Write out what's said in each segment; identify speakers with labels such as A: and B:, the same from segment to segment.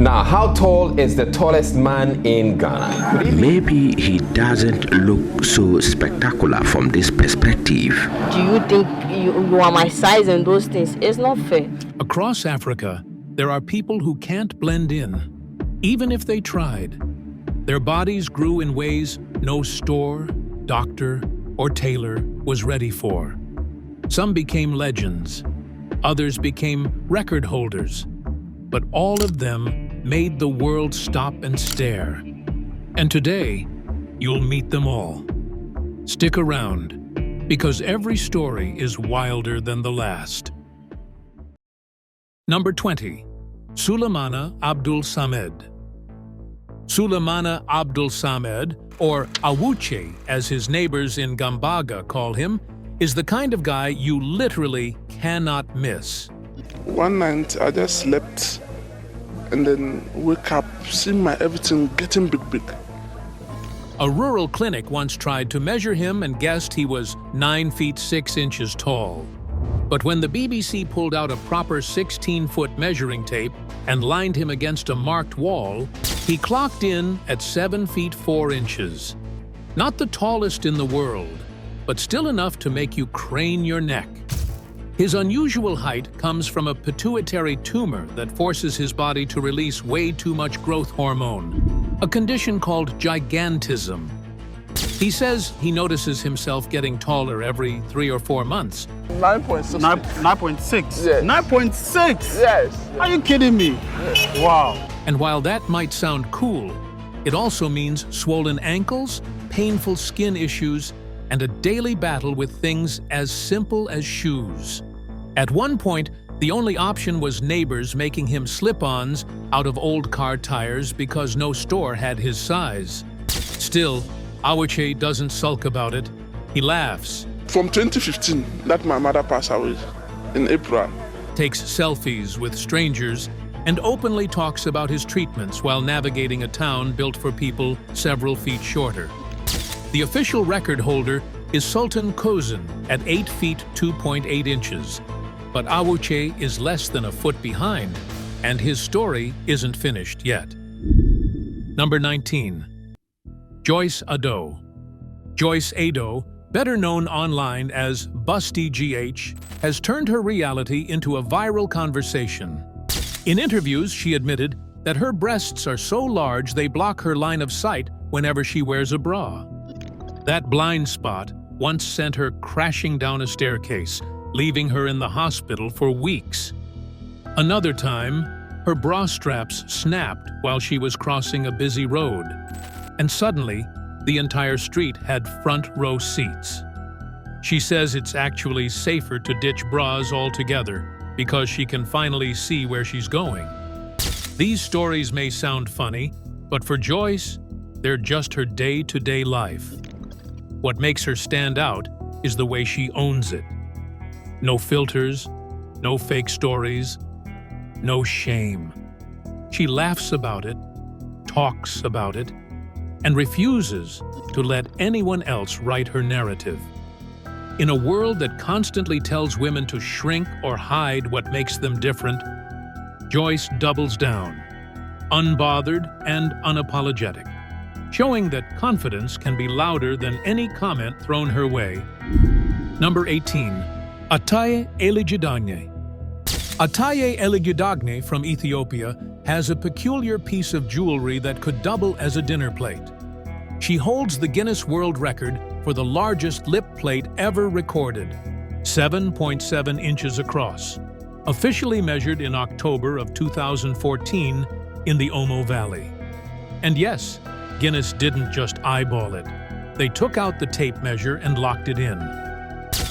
A: Now, how tall is the tallest man in Ghana?
B: Maybe he doesn't look so spectacular from this perspective.
C: Do you think you are my size and those things? It's not fair.
D: Across Africa, there are people who can't blend in, even if they tried. Their bodies grew in ways no store, doctor, or tailor was ready for. Some became legends. Others became record holders. But all of them made the world stop and stare. And today, you'll meet them all. Stick around, because every story is wilder than the last. Number 20. Sulemana Abdul Samed. Sulemana Abdul Samed, or Awuche as his neighbors in Gambaga call him, is the kind of guy you literally cannot miss.
E: One night I just slept and then wake up, see my everything getting big.
D: A rural clinic once tried to measure him and guessed he was 9 feet 6 inches tall. But when the BBC pulled out a proper 16-foot measuring tape and lined him against a marked wall, he clocked in at 7 feet 4 inches. Not the tallest in the world, but still enough to make you crane your neck. His unusual height comes from a pituitary tumor that forces his body to release way too much growth hormone, a condition called gigantism. He says he notices himself getting taller every 3 or 4 months.
E: 9.6.
F: 9.6?
E: Yes.
F: 9.6?
E: Yes.
F: Are you kidding me?
E: Yes.
F: Wow.
D: And while that might sound cool, it also means swollen ankles, painful skin issues, and a daily battle with things as simple as shoes. At one point, the only option was neighbors making him slip-ons out of old car tires because no store had his size. Still, Awuche doesn't sulk about it. He laughs.
E: From 2015, that my mother passed away in April.
D: Takes selfies with strangers, and openly talks about his treatments while navigating a town built for people several feet shorter. The official record holder is Sultan Kozan at 8 feet 2.8 inches. But Awuche is less than a foot behind, and his story isn't finished yet. Number 19. Joyce Ado. Joyce Ado, better known online as Busty GH, has turned her reality into a viral conversation. In interviews, she admitted that her breasts are so large they block her line of sight whenever she wears a bra. That blind spot once sent her crashing down a staircase, leaving her in the hospital for weeks. Another time, her bra straps snapped while she was crossing a busy road, and suddenly, the entire street had front row seats. She says it's actually safer to ditch bras altogether because she can finally see where she's going. These stories may sound funny, but for Joyce, they're just her day-to-day life. What makes her stand out is the way she owns it. No filters, no fake stories, no shame. She laughs about it, talks about it, and refuses to let anyone else write her narrative. In a world that constantly tells women to shrink or hide what makes them different, Joyce doubles down, unbothered and unapologetic, showing that confidence can be louder than any comment thrown her way. Number 18. Ataye Eligidane. Ataye Eligidane from Ethiopia has a peculiar piece of jewelry that could double as a dinner plate. She holds the Guinness World Record for the largest lip plate ever recorded, 7.7 inches across, officially measured in October of 2014 in the Omo Valley. And yes, Guinness didn't just eyeball it. They took out the tape measure and locked it in.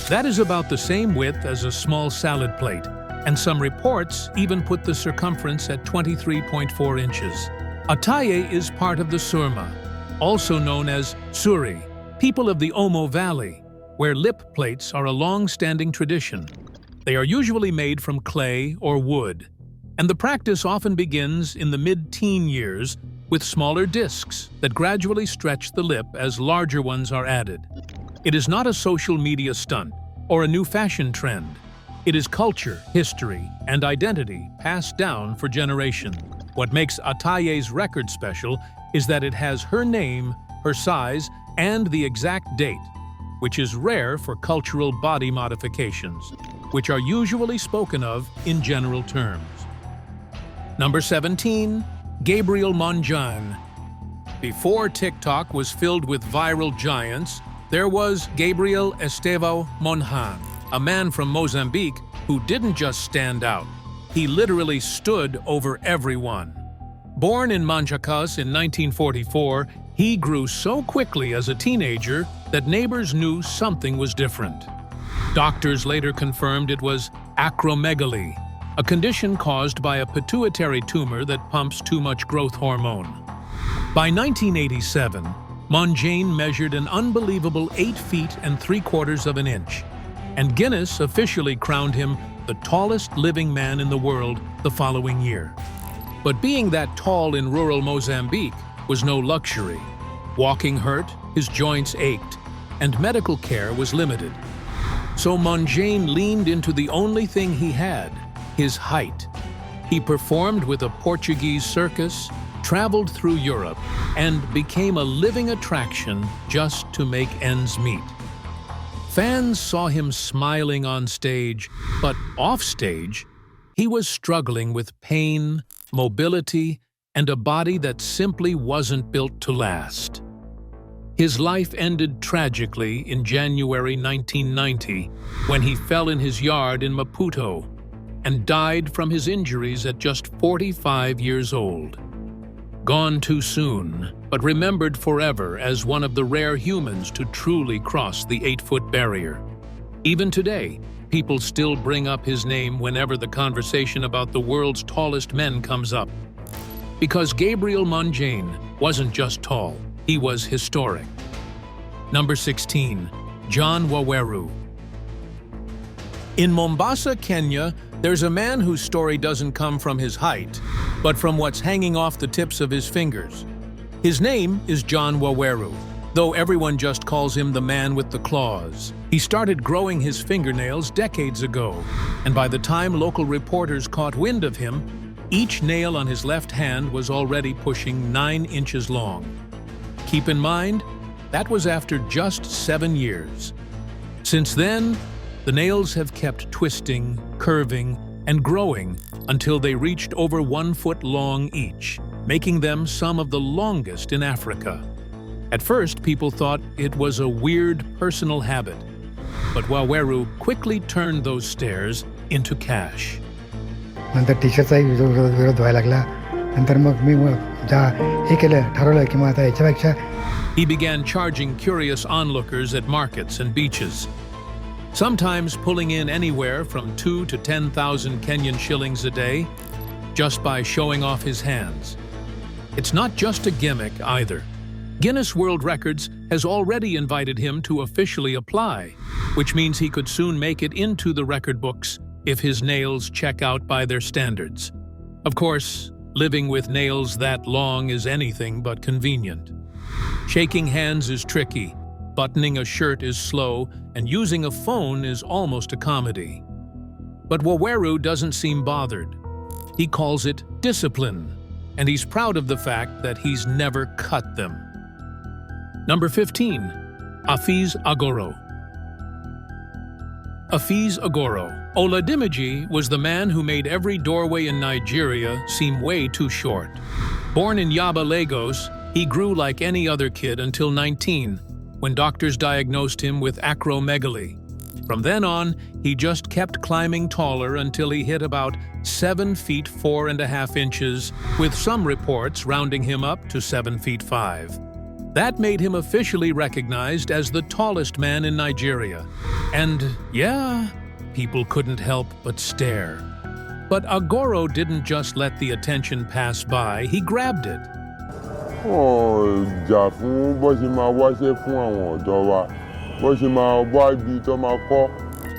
D: That is about the same width as a small salad plate, and some reports even put the circumference at 23.4 inches. Ataye is part of the Surma, also known as Suri, people of the Omo Valley, where lip plates are a long-standing tradition. They are usually made from clay or wood, and the practice often begins in the mid-teen years with smaller discs that gradually stretch the lip as larger ones are added. It is not a social media stunt or a new fashion trend. It is culture, history, and identity passed down for generations. What makes Ataye's record special is that it has her name, her size, and the exact date, which is rare for cultural body modifications, which are usually spoken of in general terms. Number 17, Gabriel Monjan. Before TikTok was filled with viral giants, there was Gabriel Estevão Monjan, a man from Mozambique who didn't just stand out. He literally stood over everyone. Born in Manjacas in 1944, he grew so quickly as a teenager that neighbors knew something was different. Doctors later confirmed it was acromegaly, a condition caused by a pituitary tumor that pumps too much growth hormone. By 1987, Monjan measured an unbelievable 8 feet and 3/4 of an inch, and Guinness officially crowned him the tallest living man in the world the following year. But being that tall in rural Mozambique was no luxury. Walking hurt, his joints ached, and medical care was limited. So Monjan leaned into the only thing he had, his height. He performed with a Portuguese circus, traveled through Europe, and became a living attraction just to make ends meet. Fans saw him smiling on stage, but off stage, he was struggling with pain, mobility, and a body that simply wasn't built to last. His life ended tragically in January 1990 when he fell in his yard in Maputo and died from his injuries at just 45 years old. Gone too soon, but remembered forever as one of the rare humans to truly cross the 8-foot barrier. Even today, people still bring up his name whenever the conversation about the world's tallest men comes up. Because Gabriel Monjan wasn't just tall, he was historic. Number 16, John Waweru. In Mombasa, Kenya, there's a man whose story doesn't come from his height, but from what's hanging off the tips of his fingers. His name is John Waweru, though everyone just calls him the man with the claws. He started growing his fingernails decades ago, and by the time local reporters caught wind of him, each nail on his left hand was already pushing 9 inches long. Keep in mind, that was after just 7 years. Since then, the nails have kept twisting, curving, and growing until they reached over 1 foot long each, making them some of the longest in Africa. At first, people thought it was a weird personal habit, but Waweru quickly turned those stares into cash.
G: नंतर टीचरचा विरोध व्हायला लागला. नंतर मग मी हे केलं, ठरवलं की मग आता याच्यापेक्षा.
D: He began charging curious onlookers at markets and beaches, sometimes pulling in anywhere from 2,000 to 10,000 Kenyan shillings a day, just by showing off his hands. It's not just a gimmick either. Guinness World Records has already invited him to officially apply, which means he could soon make it into the record books if his nails check out by their standards. Of course, living with nails that long is anything but convenient. Shaking hands is tricky, buttoning a shirt is slow, and using a phone is almost a comedy. But Waweru doesn't seem bothered. He calls it discipline, and he's proud of the fact that he's never cut them. Number 15, Afeez Agoro. Afeez Agoro. Oladimiji was the man who made every doorway in Nigeria seem way too short. Born in Yaba, Lagos, he grew like any other kid until 19, when doctors diagnosed him with acromegaly. From then on, he just kept climbing taller until he hit about 7 feet 4.5 inches, with some reports rounding him up to 7 feet 5. That made him officially recognized as the tallest man in Nigeria. And yeah, people couldn't help but stare. But Agoro didn't just let the attention pass by, he grabbed it.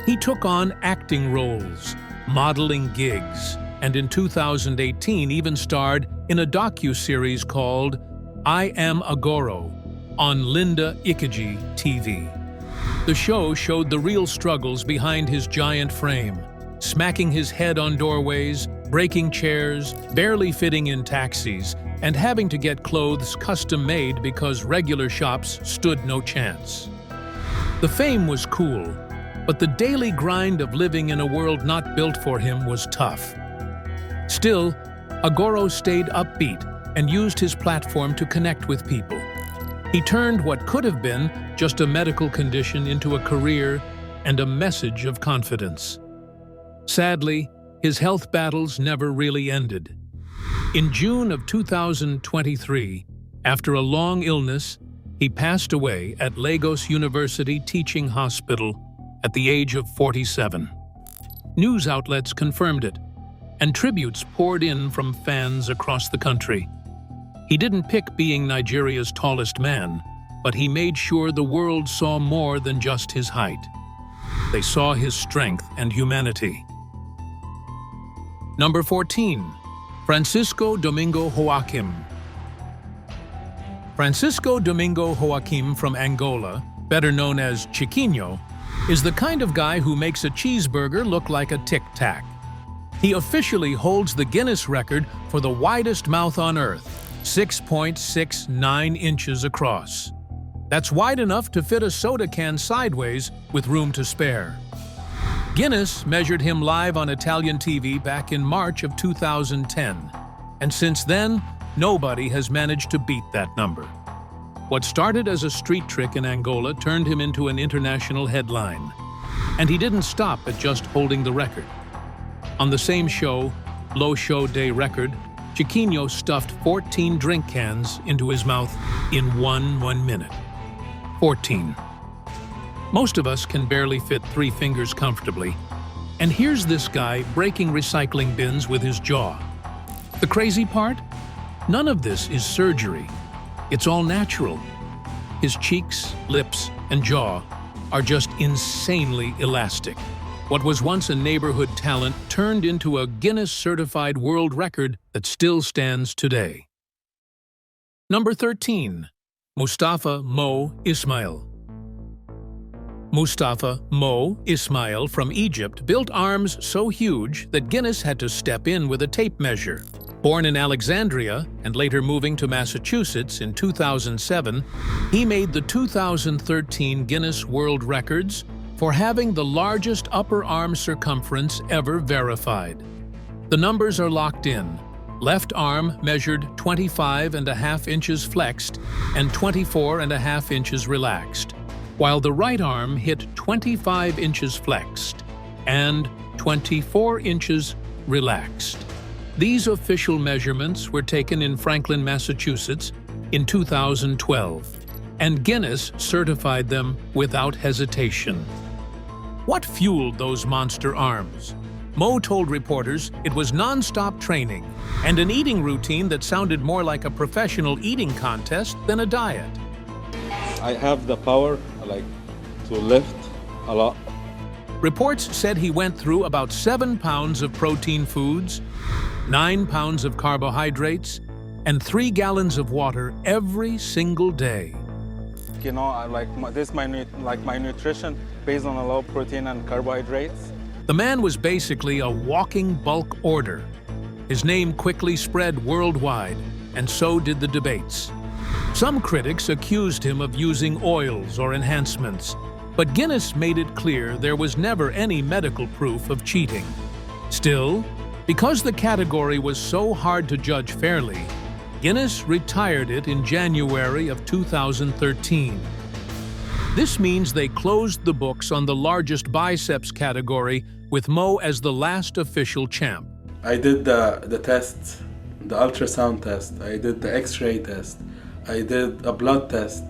D: He took on acting roles, modeling gigs, and in 2018 even starred in a docu-series called I Am Agoro on Linda Ikeji TV. The show showed the real struggles behind his giant frame, smacking his head on doorways, breaking chairs, barely fitting in taxis, and having to get clothes custom-made because regular shops stood no chance. The fame was cool, but the daily grind of living in a world not built for him was tough. Still, Agoro stayed upbeat and used his platform to connect with people. He turned what could have been just a medical condition into a career and a message of confidence. Sadly, his health battles never really ended. In June of 2023, after a long illness, he passed away at Lagos University Teaching Hospital at the age of 47. News outlets confirmed it, and tributes poured in from fans across the country. He didn't pick being Nigeria's tallest man, but he made sure the world saw more than just his height. They saw his strength and humanity. Number 14. Francisco Domingo Joaquim. Francisco Domingo Joaquim from Angola, better known as Chiquinho, is the kind of guy who makes a cheeseburger look like a Tic Tac. He officially holds the Guinness record for the widest mouth on Earth, 6.69 inches across. That's wide enough to fit a soda can sideways with room to spare. Guinness measured him live on Italian TV back in March of 2010, and since then, nobody has managed to beat that number. What started as a street trick in Angola turned him into an international headline, and he didn't stop at just holding the record. On the same show, Low Show Day Record, Chiquinho stuffed 14 drink cans into his mouth in one minute. 14. Most of us can barely fit 3 fingers comfortably. And here's this guy breaking recycling bins with his jaw. The crazy part? None of this is surgery. It's all natural. His cheeks, lips, and jaw are just insanely elastic. What was once a neighborhood talent turned into a Guinness-certified world record that still stands today. Number 13. Mustafa Mo Ismail. Mustafa Mo Ismail from Egypt built arms so huge that Guinness had to step in with a tape measure. Born in Alexandria and later moving to Massachusetts in 2007, he made the 2013 Guinness World Records for having the largest upper arm circumference ever verified. The numbers are locked in. Left arm measured 25.5 inches flexed and 24.5 inches relaxed, while the right arm hit 25 inches flexed and 24 inches relaxed. These official measurements were taken in Franklin, Massachusetts in 2012, and Guinness certified them without hesitation. What fueled those monster arms? Mo told reporters it was non-stop training and an eating routine that sounded more like a professional eating contest than a diet.
H: I have the power, to lift a lot.
D: Reports said he went through about 7 pounds of protein foods, 9 pounds of carbohydrates, and 3 gallons of water every single day.
H: You know, this is my nutrition based on a low protein and carbohydrates.
D: The man was basically a walking bulk order. His name quickly spread worldwide, and so did the debates. Some critics accused him of using oils or enhancements, but Guinness made it clear there was never any medical proof of cheating. Still, because the category was so hard to judge fairly, Guinness retired it in January of 2013. This means they closed the books on the largest biceps category, with Mo as the last official champ.
E: I did the test, the ultrasound test. I did the X-ray test. I did a blood test.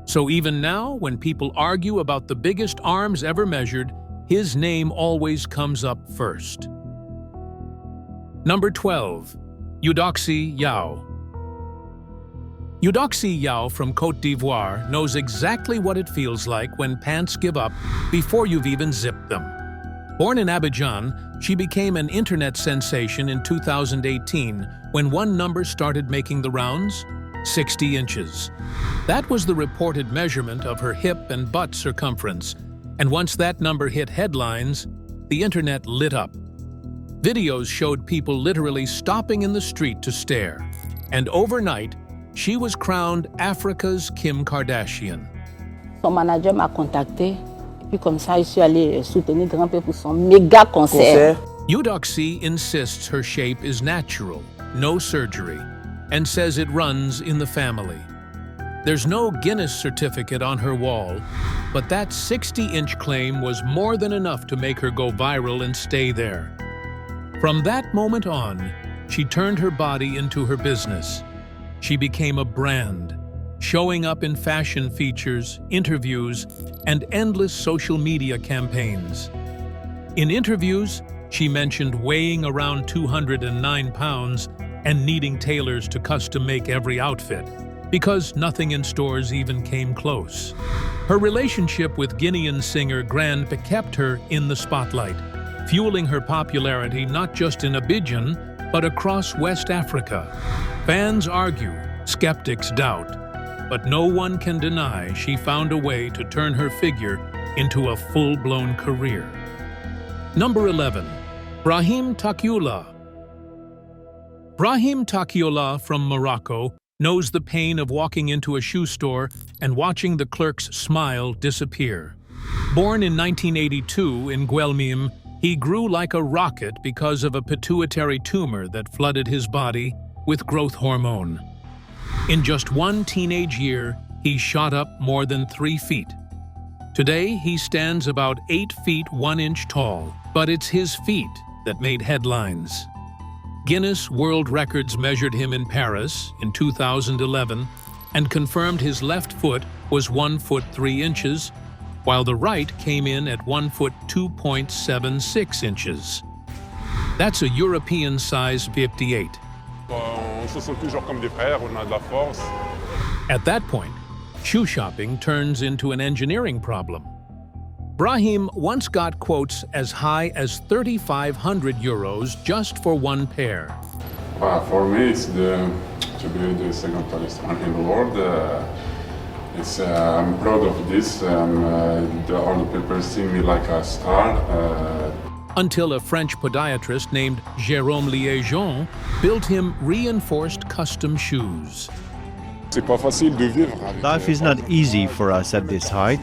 D: So even now, when people argue about the biggest arms ever measured, his name always comes up first. Number 12. Eudoxie Yao. Eudoxie Yao from Côte d'Ivoire knows exactly what it feels like when pants give up before you've even zipped them. Born in Abidjan, she became an internet sensation in 2018 when one number started making the rounds: 60 inches. That was the reported measurement of her hip and butt circumference, and once that number hit headlines, the internet lit up. Videos showed people literally stopping in the street to stare. And overnight, she was crowned Africa's Kim Kardashian.
C: Son manager m'a contacté, et puis comme ça, je suis allée soutenir grand-père pour son méga concert.
D: Eudoxie insists her shape is natural, no surgery, and says it runs in the family. There's no Guinness certificate on her wall, but that 60-inch claim was more than enough to make her go viral and stay there. From that moment on, she turned her body into her business. She became a brand, showing up in fashion features, interviews, and endless social media campaigns. In interviews, she mentioned weighing around 209 pounds and needing tailors to custom-make every outfit, because nothing in stores even came close. Her relationship with Ghanaian singer Grand kept her in the spotlight, fueling her popularity not just in Abidjan, but across West Africa. Fans argue, skeptics doubt, but no one can deny she found a way to turn her figure into a full-blown career. Number 11. Brahim Takioula. Brahim Takioula from Morocco knows the pain of walking into a shoe store and watching the clerk's smile disappear. Born in 1982 in Guelmim, he grew like a rocket because of a pituitary tumor that flooded his body with growth hormone. In just one teenage year, he shot up more than 3 feet. Today, he stands about 8 feet 1 inch tall, but it's his feet that made headlines. Guinness World Records measured him in Paris in 2011 and confirmed his left foot was 1 foot 3 inches, while the right came in at 1 foot 2.76 inches. That's a European size 58. At that point, shoe shopping turns into an engineering problem. Brahim once got quotes as high as 3,500 euros just for one pair.
I: For me, it's to be the second tallest man in the world. I'm proud of this. All the people see me like a star.
D: Until a French podiatrist named Jérôme Liégeon built him reinforced custom shoes.
J: Life is not easy for us at this height.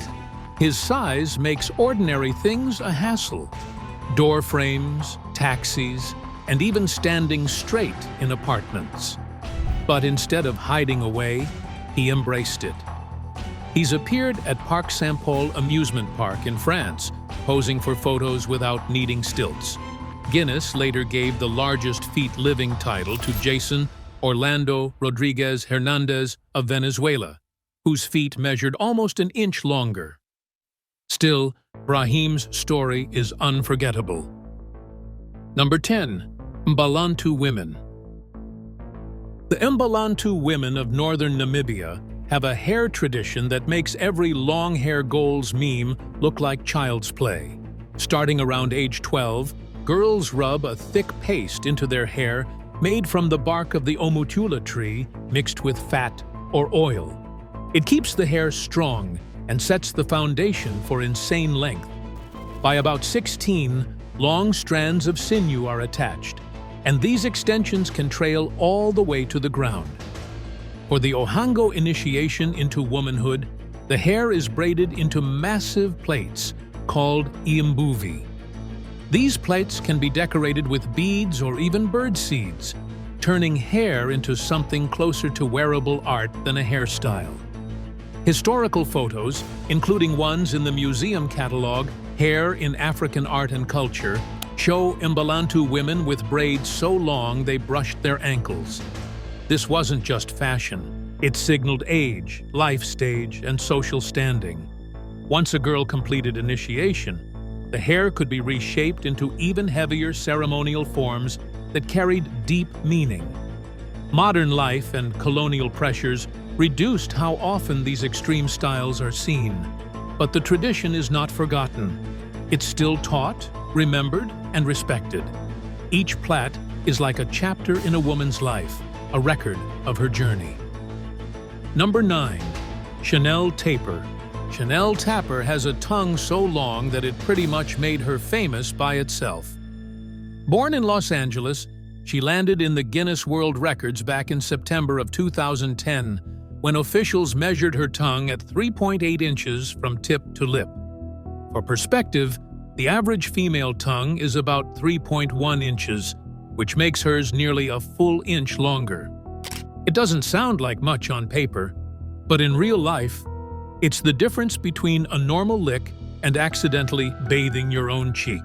D: His size makes ordinary things a hassle. Door frames, taxis, and even standing straight in apartments. But instead of hiding away, he embraced it. He's appeared at Parc Saint-Paul amusement park in France, posing for photos without needing stilts. Guinness later gave the largest feet living title to Jason Orlando Rodriguez Hernandez of Venezuela, whose feet measured almost an inch longer. Still, Brahim's story is unforgettable. Number 10. Mbalantu women. The Mbalantu women of northern Namibia have a hair tradition that makes every long hair goals meme look like child's play. Starting around age 12, girls rub a thick paste into their hair made from the bark of the omutula tree mixed with fat or oil. It keeps the hair strong and sets the foundation for insane length. By about 16, long strands of sinew are attached, and these extensions can trail all the way to the ground. For the Ohango initiation into womanhood, the hair is braided into massive plaits called iambuvi. These plaits can be decorated with beads or even bird seeds, turning hair into something closer to wearable art than a hairstyle. Historical photos, including ones in the museum catalog Hair in African Art and Culture, show Mbalantu women with braids so long they brushed their ankles. This wasn't just fashion. It signaled age, life stage, and social standing. Once a girl completed initiation, the hair could be reshaped into even heavier ceremonial forms that carried deep meaning. Modern life and colonial pressures reduced how often these extreme styles are seen. But the tradition is not forgotten. It's still taught, remembered, and respected. Each plait is like a chapter in a woman's life, a record of her journey. Number 9. Chanel Taper. Chanel Tapper has a tongue so long that it pretty much made her famous by itself. Born in Los Angeles, she landed in the Guinness World Records back in September of 2010, when officials measured her tongue at 3.8 inches from tip to lip. For perspective, the average female tongue is about 3.1 inches, which makes hers nearly a full inch longer. It doesn't sound like much on paper, but in real life, it's the difference between a normal lick and accidentally bathing your own cheek.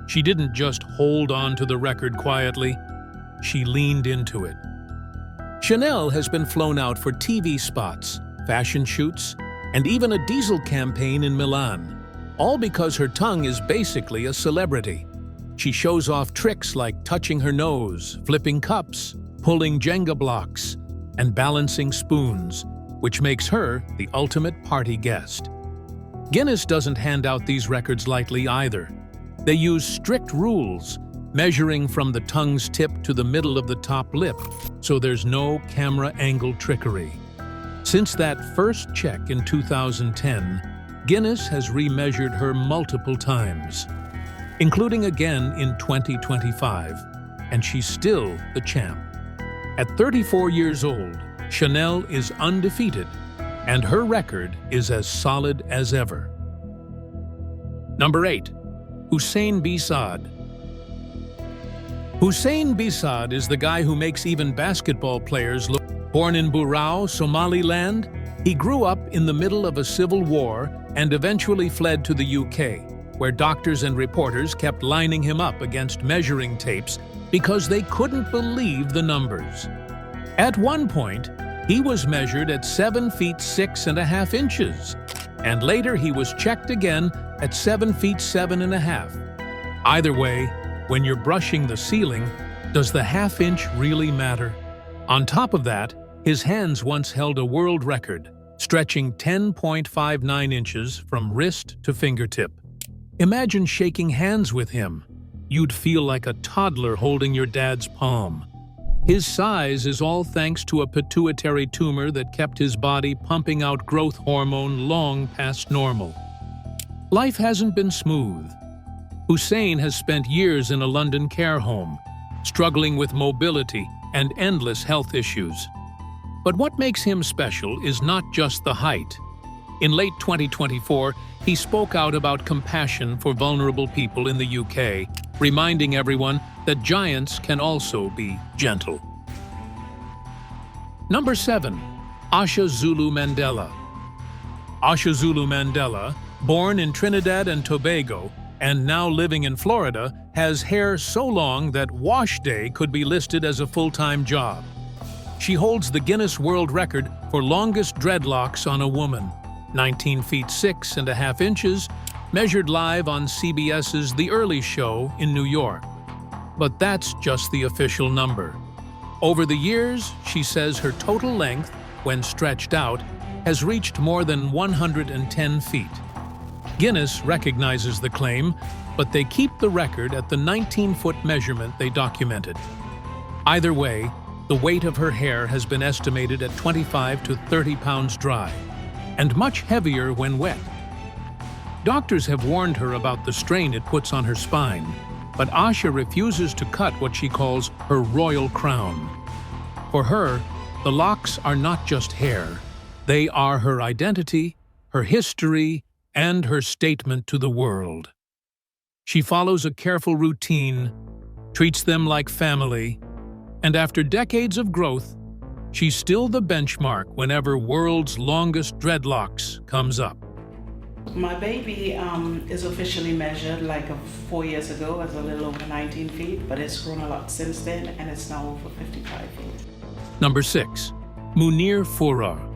D: She didn't just hold on to the record quietly, she leaned into it. Chanel has been flown out for TV spots, fashion shoots, and even a diesel campaign in Milan, all because her tongue is basically a celebrity. She shows off tricks like touching her nose, flipping cups, pulling Jenga blocks, and balancing spoons, which makes her the ultimate party guest. Guinness doesn't hand out these records lightly either. They use strict rules, measuring from the tongue's tip to the middle of the top lip, so there's no camera angle trickery. Since that first check in 2010, Guinness has remeasured her multiple times, including again in 2025, and she's still the champ. At 34 years old, Chanel is undefeated, and her record is as solid as ever. Number 8. Hussein B. Saad. Hussein B. Saad is the guy who makes even basketball players look. Born in Burao, Somaliland, he grew up in the middle of a civil war and eventually fled to the UK, where doctors and reporters kept lining him up against measuring tapes because they couldn't believe the numbers. At one point, he was measured at 7 feet 6.5 inches, and later he was checked again at 7 feet 7.5. Either way, when you're brushing the ceiling, does the half-inch really matter? On top of that, his hands once held a world record, stretching 10.59 inches from wrist to fingertip. Imagine shaking hands with him. You'd feel like a toddler holding your dad's palm. His size is all thanks to a pituitary tumor that kept his body pumping out growth hormone long past normal. Life hasn't been smooth. Hussein has spent years in a London care home, struggling with mobility and endless health issues. But what makes him special is not just the height. In late 2024, he spoke out about compassion for vulnerable people in the UK, reminding everyone that giants can also be gentle. Number 7. Asha Zulu Mandela. Asha Zulu Mandela, born in Trinidad and Tobago and now living in Florida, has hair so long that wash day could be listed as a full-time job. She holds the Guinness World Record for longest dreadlocks on a woman, 19 feet 6.5 inches, measured live on CBS's The Early Show in New York. But that's just the official number. Over the years, she says her total length, when stretched out, has reached more than 110 feet. Guinness recognizes the claim, but they keep the record at the 19-foot measurement they documented. Either way, the weight of her hair has been estimated at 25 to 30 pounds dry, and much heavier when wet. Doctors have warned her about the strain it puts on her spine, but Asha refuses to cut what she calls her royal crown. For her, the locks are not just hair. They are her identity, her history, and her statement to the world. She follows a careful routine, treats them like family, and after decades of growth, she's still the benchmark whenever world's longest dreadlocks comes up.
K: My baby is officially measured like 4 years ago as a little over 19 feet, but it's grown a lot since then and it's now over 55 feet.
D: Number 6. Munir Fourar.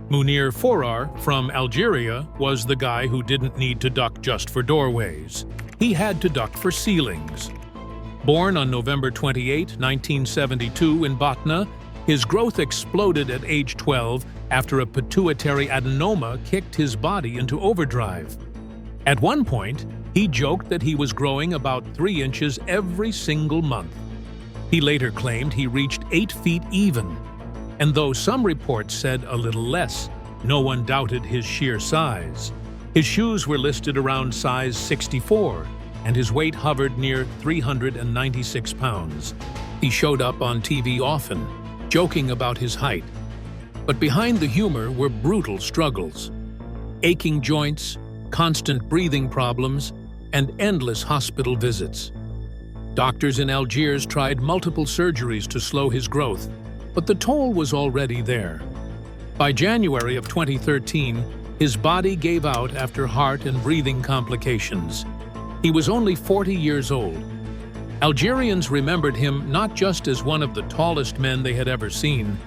D: Munir Fourar, from Algeria, was the guy who didn't need to duck just for doorways. He had to duck for ceilings. Born on November 28, 1972 in Batna, his growth exploded at age 12 after a pituitary adenoma kicked his body into overdrive. At one point, he joked that he was growing about 3 inches every single month. He later claimed he reached 8 feet even, and though some reports said a little less, no one doubted his sheer size. His shoes were listed around size 64, and his weight hovered near 396 pounds. He showed up on TV often, joking about his height. But behind the humor were brutal struggles. Aching joints, constant breathing problems, and endless hospital visits. Doctors in Algiers tried multiple surgeries to slow his growth, but the toll was already there. By January of 2013, his body gave out after heart and breathing complications. He was only 40 years old. Algerians remembered him not just as one of the tallest men they had ever seen,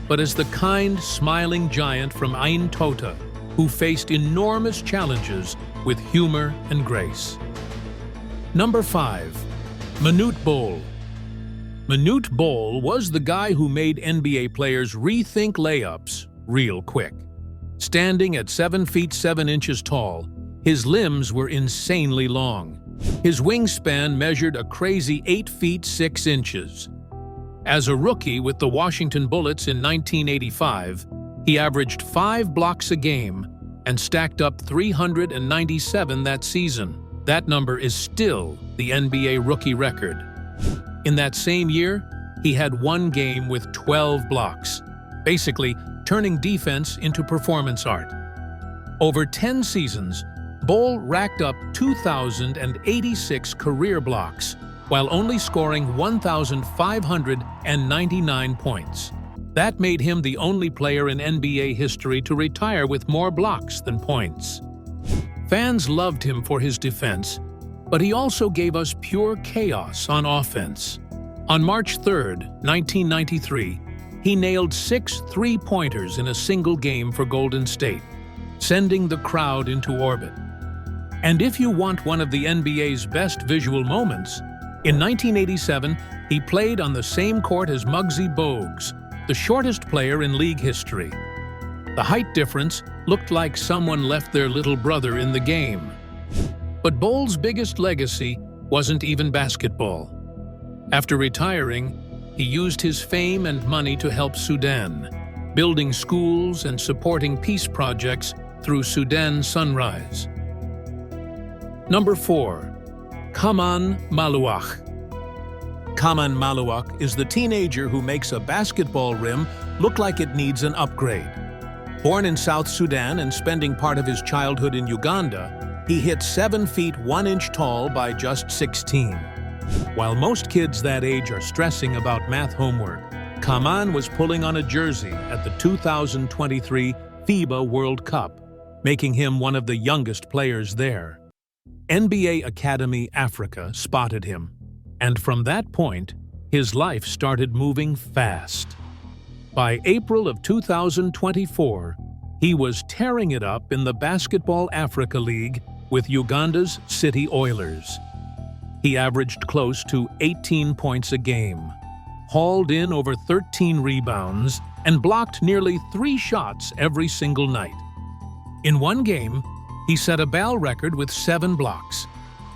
D: but as the kind, smiling giant from Ain Tota, who faced enormous challenges with humor and grace. Number 5. Manute Bol. Manute Bol was the guy who made NBA players rethink layups real quick. Standing at 7 feet 7 inches tall, his limbs were insanely long. His wingspan measured a crazy 8 feet 6 inches. As a rookie with the Washington Bullets in 1985, he averaged 5 blocks a game and stacked up 397 that season. That number is still the NBA rookie record. In that same year, he had 1 game with 12 blocks, basically turning defense into performance art. Over 10 seasons, Bol racked up 2,086 career blocks, while only scoring 1,599 points. That made him the only player in NBA history to retire with more blocks than points. Fans loved him for his defense, but he also gave us pure chaos on offense. On March 3, 1993, he nailed 6 three-pointers in a single game for Golden State, sending the crowd into orbit. And if you want one of the NBA's best visual moments, in 1987, he played on the same court as Muggsy Bogues, the shortest player in league history. The height difference looked like someone left their little brother in the game. But Bol's biggest legacy wasn't even basketball. After retiring, he used his fame and money to help Sudan, building schools and supporting peace projects through Sudan Sunrise. Number 4. Kaman Malouach. Kaman Malouach is the teenager who makes a basketball rim look like it needs an upgrade. Born in South Sudan and spending part of his childhood in Uganda, he hit 7 feet 1 inch tall by just 16. While most kids that age are stressing about math homework, Kaman was pulling on a jersey at the 2023 FIBA World Cup, making him one of the youngest players there. NBA Academy Africa spotted him, and from that point, his life started moving fast. By April of 2024, he was tearing it up in the Basketball Africa League with Uganda's City Oilers. He averaged close to 18 points a game, hauled in over 13 rebounds, and blocked nearly 3 shots every single night. In one game, he set a BAL record with 7 blocks,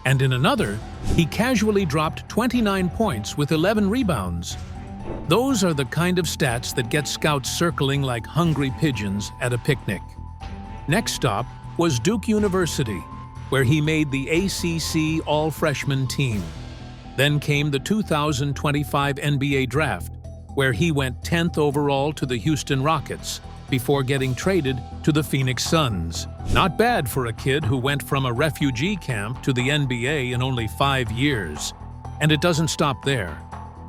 D: and in another, he casually dropped 29 points with 11 rebounds. Those are the kind of stats that get scouts circling like hungry pigeons at a picnic. Next stop was Duke University, where he made the ACC All-Freshman team. Then came the 2025 NBA Draft, where he went 10th overall to the Houston Rockets, before getting traded to the Phoenix Suns. Not bad for a kid who went from a refugee camp to the NBA in only 5 years. And it doesn't stop there.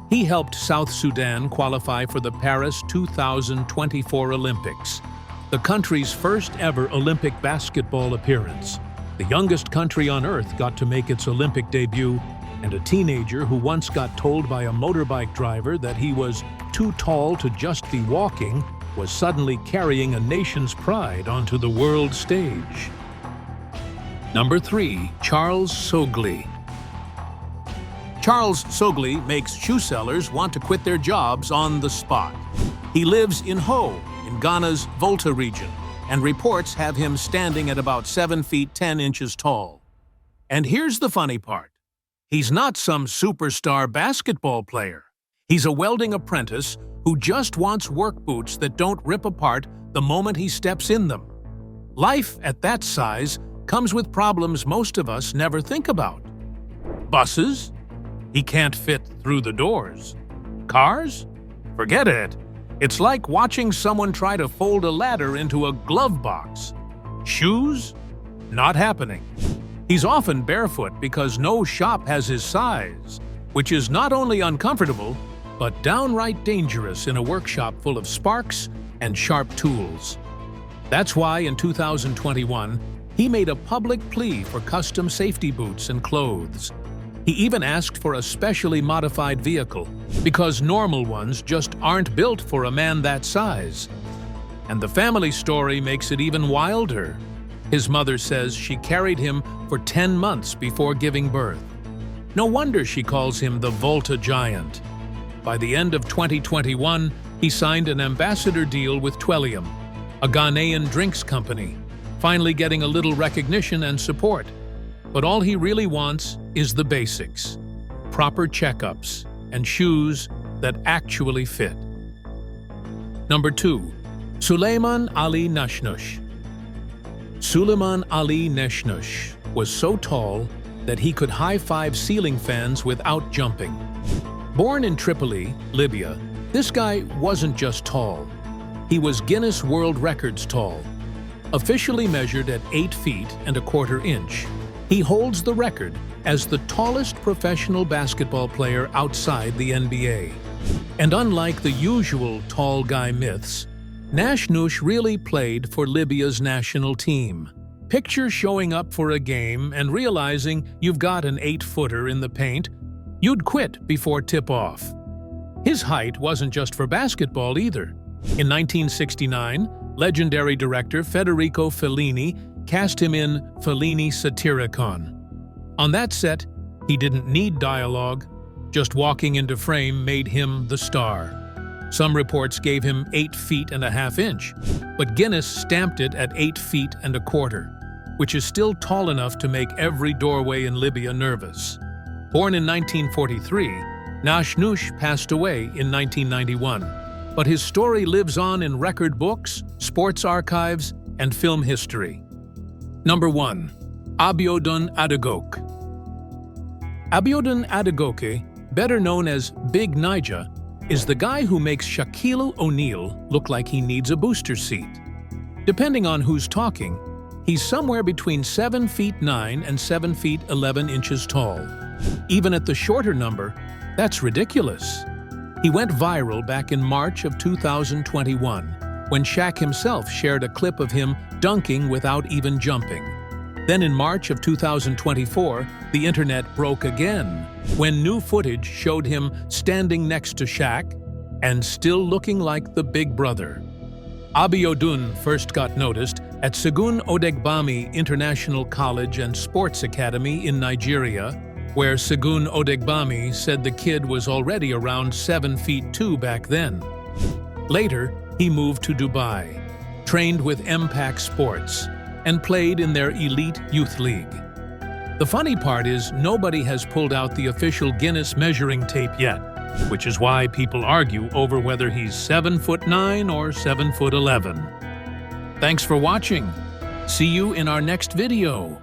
D: He helped South Sudan qualify for the Paris 2024 Olympics, the country's first ever Olympic basketball appearance. The youngest country on earth got to make its Olympic debut, and a teenager who once got told by a motorbike driver that he was too tall to just be walking was suddenly carrying a nation's pride onto the world stage. Number 3. Charles Sogli. Charles Sogli makes shoe sellers want to quit their jobs on the spot. He lives in Ho, in Ghana's Volta region, and reports have him standing at about 7 feet 10 inches tall. And here's the funny part. He's not some superstar basketball player. He's a welding apprentice who just wants work boots that don't rip apart the moment he steps in them. Life at that size comes with problems most of us never think about. Buses? He can't fit through the doors. Cars? Forget it. It's like watching someone try to fold a ladder into a glove box. Shoes? Not happening. He's often barefoot because no shop has his size, which is not only uncomfortable, but downright dangerous in a workshop full of sparks and sharp tools. That's why in 2021, he made a public plea for custom safety boots and clothes. He even asked for a specially modified vehicle, because normal ones just aren't built for a man that size. And the family story makes it even wilder. His mother says she carried him for 10 months before giving birth. No wonder she calls him the Volta Giant. By the end of 2021, he signed an ambassador deal with Twellium, a Ghanaian drinks company, finally getting a little recognition and support. But all he really wants is the basics: proper checkups and shoes that actually fit. Number 2. Suleiman Ali Nashnush. Suleiman Ali Nashnush was so tall that he could high-five ceiling fans without jumping. Born in Tripoli, Libya, this guy wasn't just tall. He was Guinness World Records tall. Officially measured at 8 feet and a quarter inch, he holds the record as the tallest professional basketball player outside the NBA. And unlike the usual tall guy myths, Nashnush really played for Libya's national team. Picture showing up for a game and realizing you've got an 8-footer in the paint. You'd quit before tip-off. His height wasn't just for basketball either. In 1969, legendary director Federico Fellini cast him in Fellini Satyricon. On that set, he didn't need dialogue. Just walking into frame made him the star. Some reports gave him 8 feet and a half inch, but Guinness stamped it at 8 feet and a quarter, which is still tall enough to make every doorway in Libya nervous. Born in 1943, Nashnush passed away in 1991, but his story lives on in record books, sports archives, and film history. Number 1. Abiodun Adegoke. Abiodun Adegoke, better known as Big Niger, is the guy who makes Shaquille O'Neal look like he needs a booster seat. Depending on who's talking, he's somewhere between 7 feet 9 and 7 feet 11 inches tall. Even at the shorter number, that's ridiculous. He went viral back in March of 2021, when Shaq himself shared a clip of him dunking without even jumping. Then in March of 2024, the internet broke again, when new footage showed him standing next to Shaq and still looking like the big brother. Abiodun first got noticed at Segun Odegbami International College and Sports Academy in Nigeria, where Segun Odegbami said the kid was already around 7 feet 2 back then. Later, he moved to Dubai, trained with Impact Sports, and played in their elite youth league. The funny part is nobody has pulled out the official Guinness measuring tape yet, which is why people argue over whether he's 7'9" or 7'11". Thanks for watching. See you in our next video.